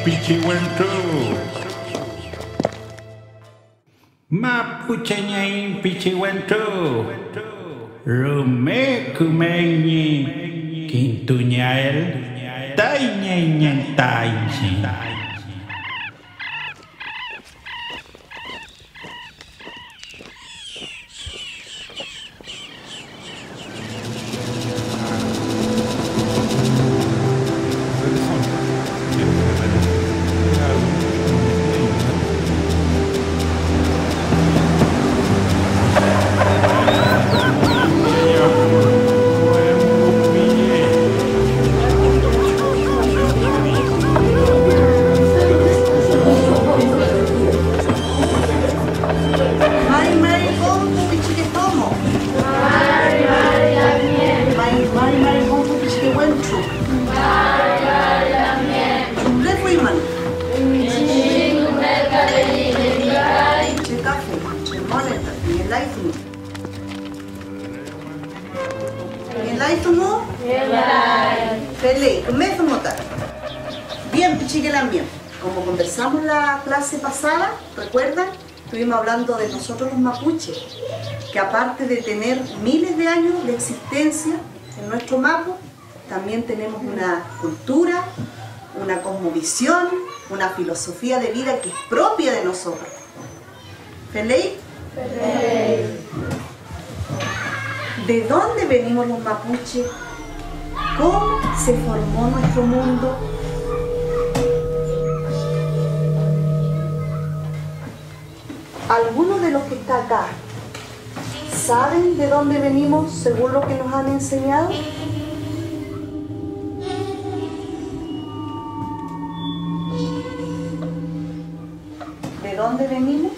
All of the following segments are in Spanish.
pichihuentu. Mapuche ñay pichihuentu. Rume kumeñi quintuñael. Taiñay ñantaiñi. Bien, Pichiquelan, bien. Como conversamos la clase pasada, ¿recuerdan? Estuvimos hablando de nosotros los mapuches, que aparte de tener miles de años de existencia en nuestro mapu, también tenemos una cultura, una cosmovisión, una filosofía de vida que es propia de nosotros. ¿Feley? Feley. ¿De dónde venimos los mapuches? ¿Cómo se formó nuestro mundo? ¿Algunos de los que están acá saben de dónde venimos según lo que nos han enseñado? ¿De dónde venimos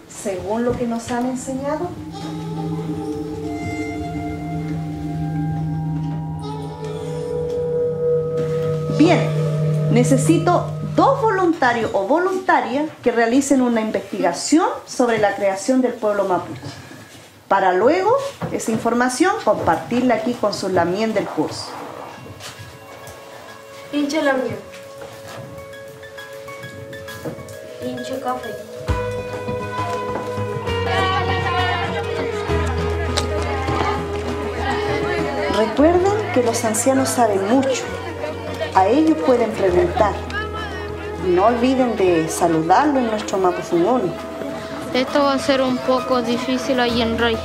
según lo que nos han enseñado? Bien, necesito 2 voluntarios o voluntarias que realicen una investigación sobre la creación del pueblo mapuche, para luego esa información compartirla aquí con sus lamien del curso. Pinche lamien. Pinche café. Recuerden que los ancianos saben mucho. A ellos pueden preguntar. Y no olviden de saludarlo en nuestro mapuzungún. Esto va a ser un poco difícil ahí en Rey.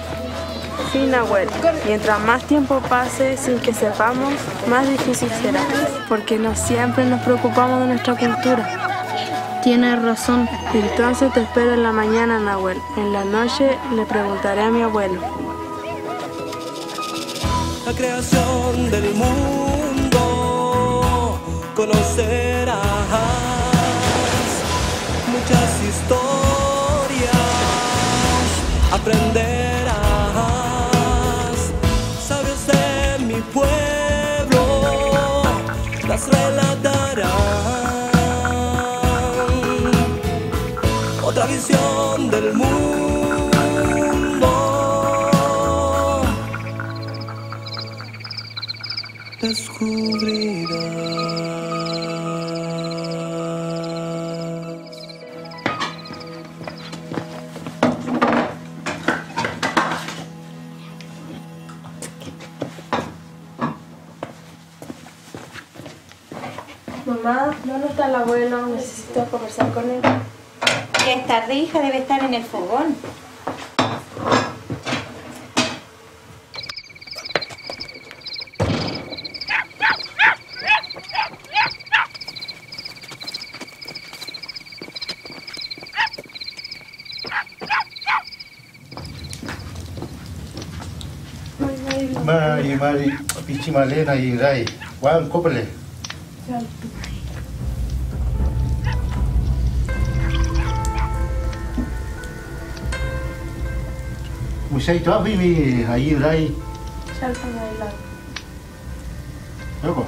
Sí, Nahuel. Mientras más tiempo pase sin que sepamos, más difícil será. Porque no siempre nos preocupamos de nuestra cultura. Tienes razón. Entonces te espero en la mañana, Nahuel. En la noche le preguntaré a mi abuelo. La creación del mundo conocerás muchas historias, aprenderás, sabios de mi pueblo las relatarán. Otra visión del mundo descubrirás. Mamá, ¿dónde está el abuelo? Necesito conversar con él. Ya es tarde, hija, debe estar en el fogón. Mari, pichi malena y rai. Wan kopele. Musai tu apa ini ayi rai? Salta bailar. Apa?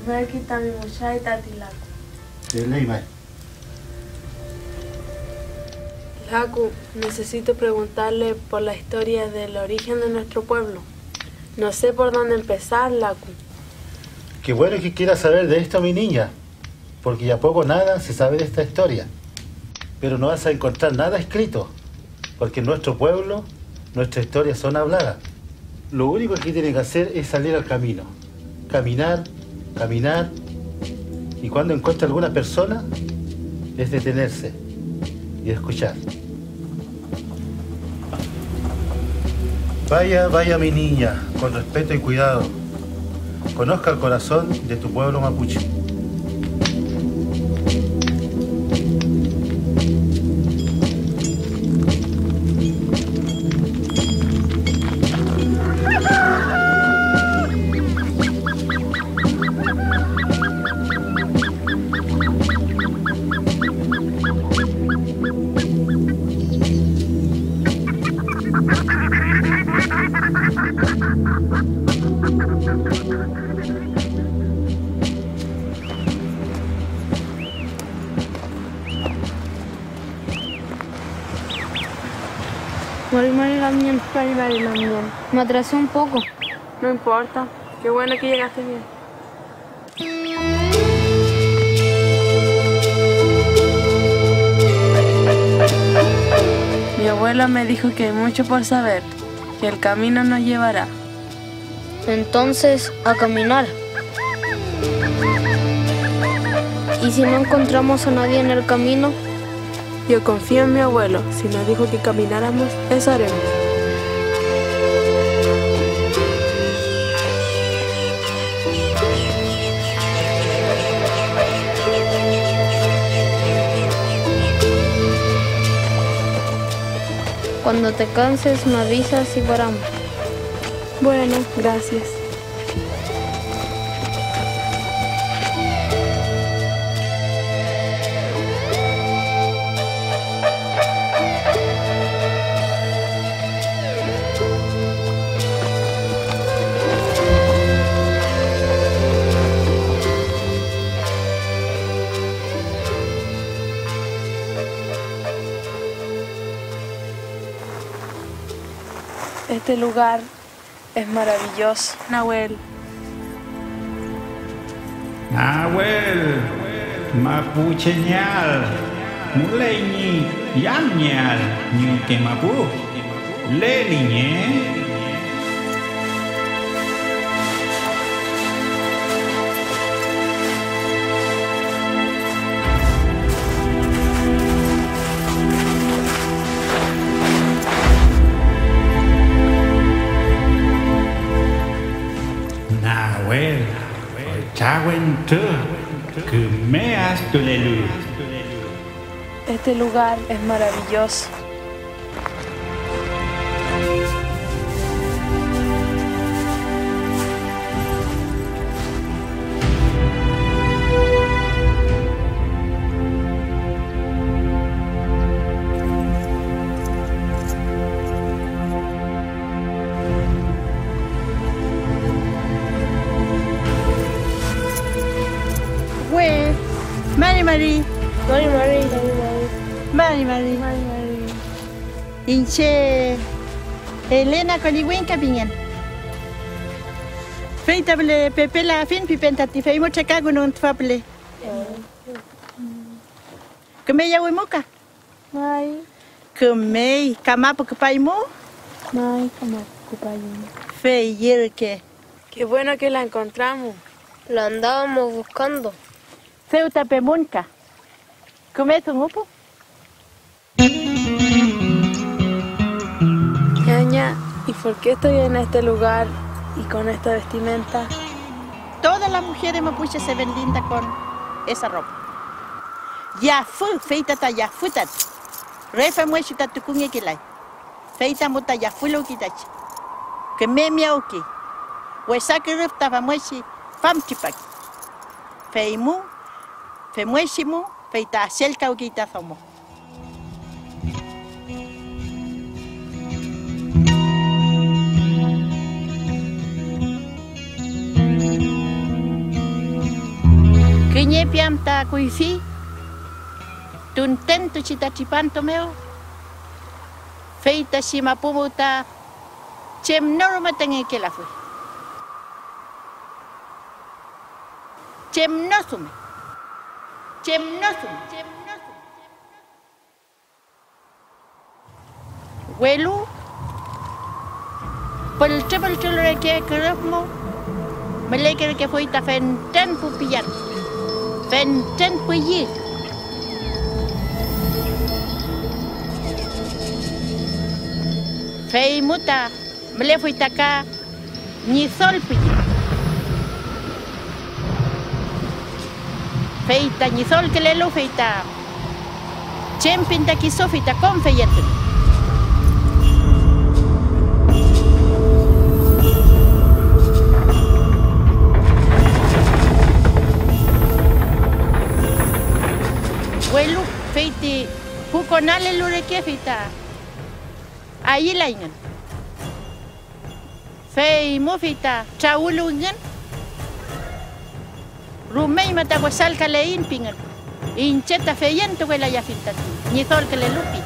Ve kita mi musai tatilaku. Delay mai. Haku, necesito preguntarle por la historia del origen de nuestro pueblo. No sé por dónde empezar, Laku. Qué bueno que quieras saber de esto, mi niña, porque ya poco nada se sabe de esta historia. Pero no vas a encontrar nada escrito, porque en nuestro pueblo, nuestras historias son habladas. Lo único que tienes que hacer es salir al camino. Caminar, caminar, y cuando encuentre alguna persona, es detenerse y escuchar. Vaya, vaya mi niña, con respeto y cuidado. Conozca el corazón de tu pueblo mapuche. Mari Lamien. Me atrasé un poco. No importa. Qué bueno que llegaste bien. Mi abuela me dijo que hay mucho por saber, que el camino nos llevará. Entonces, a caminar. ¿Y si no encontramos a nadie en el camino? Yo confío en mi abuelo. Si nos dijo que camináramos, eso haremos. Cuando te canses, me avisas y paramos. Bueno, gracias. Este lugar es maravilloso, Nahuel. Nahuel, mapucheñal, muleñi, yamñal, ñuque mapu, leliñe. Nahuel, chagüentu, que me has tu lelu. Este lugar es maravilloso. Mari. Inche Elena Colihuenca Piñan. Feitable Pepe la fin pipentati feimo Chicago non fable. Kemei ya wemoka. Mai. Kemei kamapo kepaimo. Mai, kamapo kepaimo. Feyirke. Qué bueno que la encontramos. La andábamos buscando. Feuta pemunca. ¿Comes un upo? Ñaña, ¿y por qué estoy en este lugar y con esta vestimenta? Todas las mujeres mapuches se ven lindas con esa ropa. Ya fue feita ta ya futat. Refa muechita tukunge kilai. Feita muta ya fulo kitachi. Que me miauki. Huesaki rufta va muechi famchipak. Feimu, fe muechimu, feita selka ukita zomo. Kiñe piam ta kuifi, tunten tu cita cipanto meo, Feita Shimapumuta, Chem Normaten en que la fue. Chem Nosume. Chem Nosume. Huelu, por el chapel chulo que queremos, me le quiere que fue ta fenten pupillan, fenten puyi. Fei muta, me le fue ta acá, ni sol puyi. Feita ni sol que le lo feita, chempinta que sofita con feyente. Huelu, feiti, puconale lureke feita. Ahí la ingan. Fei mo feita, chaulu ingan. Rumei mata guasal kalein pingan. Incheta feyento que la ya feita. Ni sol que le lupi.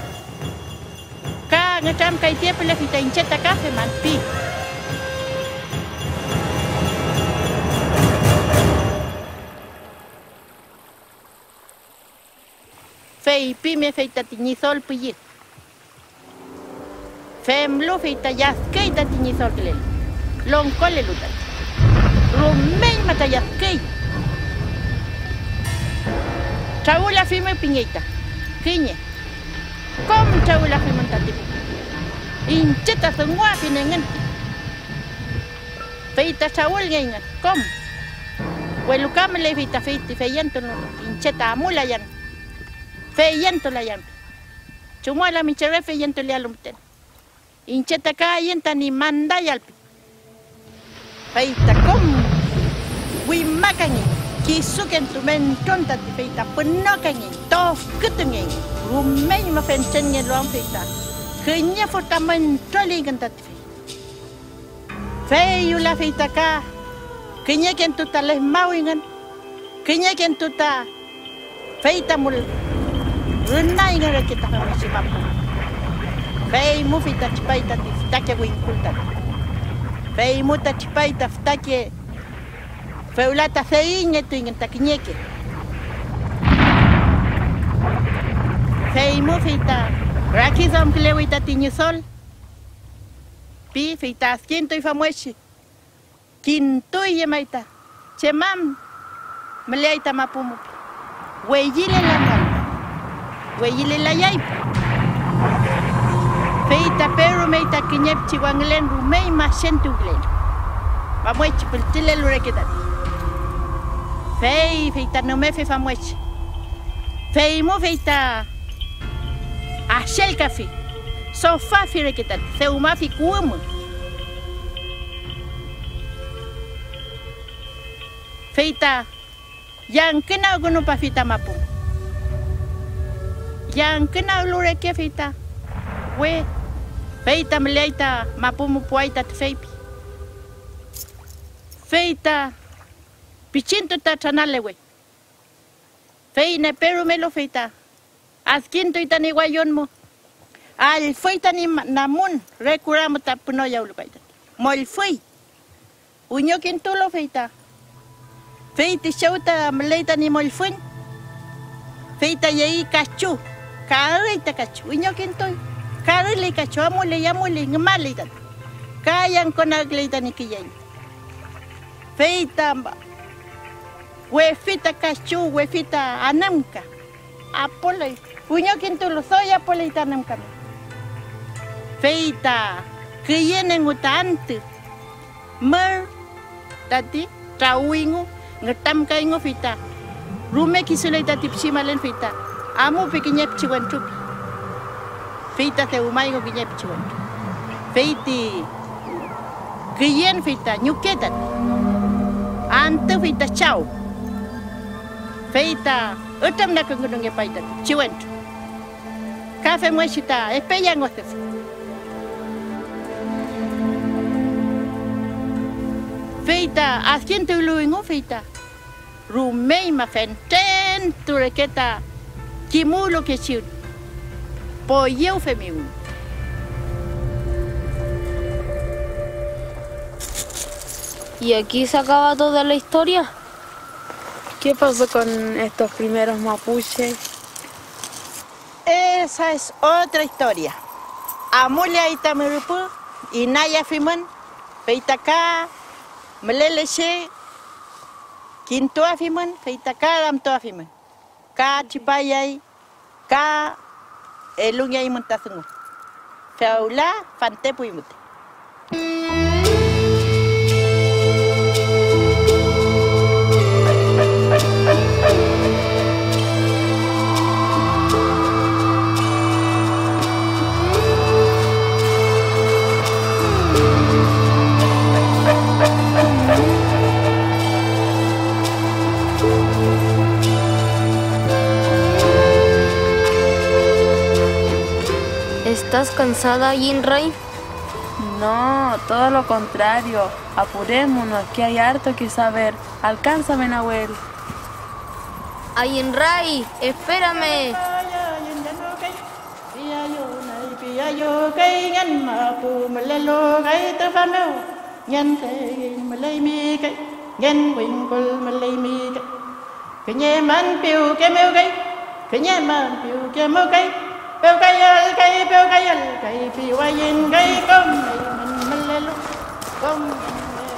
Ka ngacham kai tiep le feita incheta kafe man pi. Fei pime feita tiñizol puyi. Fem lo feita yaskei ta tiñizol klel. Long kole lutan. Rumei mata yaskei. Chaula fime piñeta. Kiñe. Kom chaula fime tati. Incheta sungwa pinengan. Feita chaul ngengan. Kom. Welukam le feita feiti feyento no incheta amula yan. Feyento la yan. Chumua la michere feyento le alumten. Incheta ka yenta ni manda yalpi. Feita kom. Wimakani. Kisuken tu men tonta ti feita penokani. Tof kutungi. Rumei ma fentenye luang feita. Kenya fortamen trolingan tati fe. Feyu la feita ka. Kenya ken tuta les mawingan. Kenya ken tuta feita mul. Renai ngara kita kami si mampu. Fei mu fita cipaita ti ftake winkulta. Fei mu ta cipaita ftake feulata seinge tu ingin takinyeke. Fei mu fita rakizam klewita tiñu sol. Pi fita askinto y famueshi. Kintu y yemaita. Chemam meleita mapumu. Weyile la mal. Weyile la yai. Feita pero meita kinyep chiwanglen rumei ma sentuglen. Famuechi peltile lureketat. Fei feita no me fe famuechi. Fei mo feita ashel kafi. Sofa fi reketat. Seuma fi kumu. Feita yang kena gunu pa fita mapu. Yang kena lureke feita. We feita meleita mapumu puaita te feipi. Feita pichinto ta chanale we. Feine pero melo feita. Askinto itani guayon mo. Al feita ni namun recuramos ta punoya ulupaita. Mol fei. Unyo kintulo feita. Feita shauta meleita ni mol fuen. Feita yei kachu. Kareita kachu. Unyo kintoy. Karili kachu amule yamule ngamali tat. Kayang konagleita ni kiyay. Feita wefita kachu wefita anamka. Apolay. Unyo kintulo soy apolay tanamka. Feita kiyenen utante. Mer tati trawingo ngetam kaingo fita. Rume kisulay tati psimalen fita. Amo pekinyep chiwanchupi. Feita te umaygo kinyep chiwanchupi. Feiti kiyen fita nyuketan. Ante fita chau. Feita utam na kunggunungnya paita chiwanchu. Kafe mweshita espeyang otef. Feita askin tuluingo feita. Rumei ma fenten tureketa kimulo que chiu. Poyeu femiun. ¿Y aquí se acaba toda la historia? ¿Qué pasó con estos primeros mapuches? Esa es otra historia. Amulia Itamurupu, Inaya Fiman, Feitaka, Meleleche, Quintoa Fiman, Feitaka, Lamtoa Fiman, Ka Chipayay, Ka Elunyay Montazungu, Feaula, Fantepuimute. ¿Estás cansada, Yinray? No, todo lo contrario. Apurémonos, que hay harto que saber. Alcánzame, Nahuel. Yinray, espérame.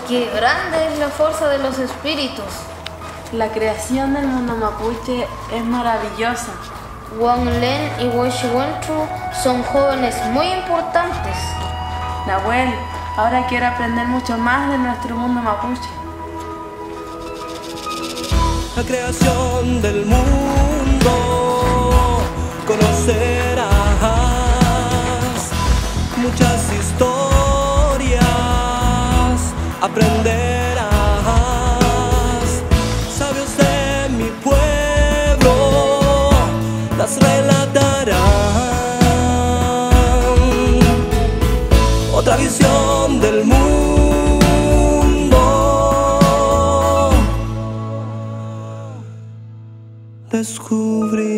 Qué grande es la fuerza de los espíritus. La creación del mundo mapuche es maravillosa. Wang Len y Wen Shiwentru son jóvenes muy importantes. Nahuel, ahora quiero aprender mucho más de nuestro mundo mapuche. La creación del mundo, conocerás muchas historias, aprenderás, sabios de mi pueblo las relatarán. Otra visión del mundo descubrí.